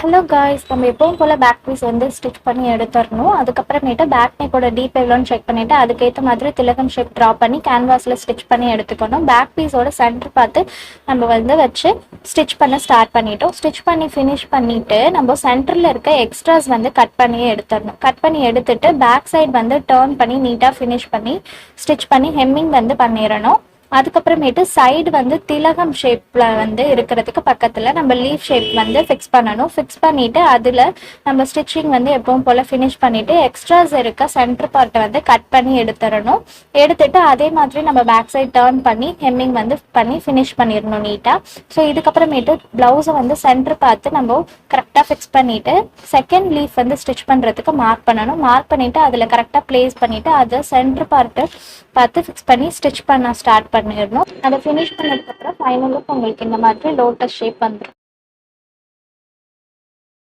Hello guys, நம்ம எப்பவும் போல் back piece வந்து ஸ்டிச் பண்ணி எடுத்துடணும். அதுக்கப்புறமேட்டு பேக் நெக்கோட டீப் எவ்வளோன்னு செக் பண்ணிவிட்டு அதுக்கேற்ற மாதிரி திலகம் ஷேப் ட்ரா பண்ணி கேன்வாஸில் ஸ்டிச் பண்ணி எடுத்துக்கணும். பேக் பீஸோட சென்டர் பார்த்து நம்ம வந்து வச்சு ஸ்டிச் பண்ண ஸ்டார்ட் பண்ணிட்டோம். ஸ்டிச் பண்ணி ஃபினிஷ் பண்ணிவிட்டு நம்ம சென்டரில் இருக்க எக்ஸ்ட்ராஸ் வந்து கட் பண்ணியே எடுத்துடணும். கட் பண்ணி எடுத்துட்டு பேக் சைடு வந்து டேர்ன் பண்ணி நீட்டாக ஃபினிஷ் பண்ணி ஸ்டிச் பண்ணி ஹெம்மிங் வந்து பண்ணிடணும். அதுக்கப்புறமேட்டு சைடு வந்து திலகம் ஷேப்பில் வந்து இருக்கிறதுக்கு பக்கத்தில் நம்ம லீஃப் ஷேப் வந்து ஃபிக்ஸ் பண்ணணும். ஃபிக்ஸ் பண்ணிவிட்டு அதில் நம்ம ஸ்டிச்சிங் வந்து எப்பவும் போல் ஃபினிஷ் பண்ணிவிட்டு எக்ஸ்ட்ராஸ் இருக்க சென்டர் பார்ட்டை வந்து கட் பண்ணி எடுத்துடணும். எடுத்துட்டு அதே மாதிரி நம்ம பேக் சைடு டேர்ன் பண்ணி ஹெம்மிங் வந்து பண்ணி ஃபினிஷ் பண்ணிடணும் நீட்டாக. ஸோ இதுக்கப்புறமேட்டு ப்ளவுஸை வந்து சென்டர் பார்த்து நம்ம கரெக்டாக ஃபிக்ஸ் பண்ணிவிட்டு செகண்ட் லீஃப் வந்து ஸ்டிச் பண்ணுறதுக்கு மார்க் பண்ணணும். மார்க் பண்ணிவிட்டு அதில் கரெக்டாக ப்ளேஸ் பண்ணிவிட்டு அதை சென்டர் பார்ட்டு பார்த்து ஃபிக்ஸ் பண்ணி ஸ்டிச் பண்ண ஸ்டார்ட் பண்ணிடணும். அதை ஃபினிஷ் பண்ணதுக்கப்புறம் ஃபைனலுக்கு உங்களுக்கு இந்த மாதிரி லோட்டஸ் ஷேப் வந்துடும்.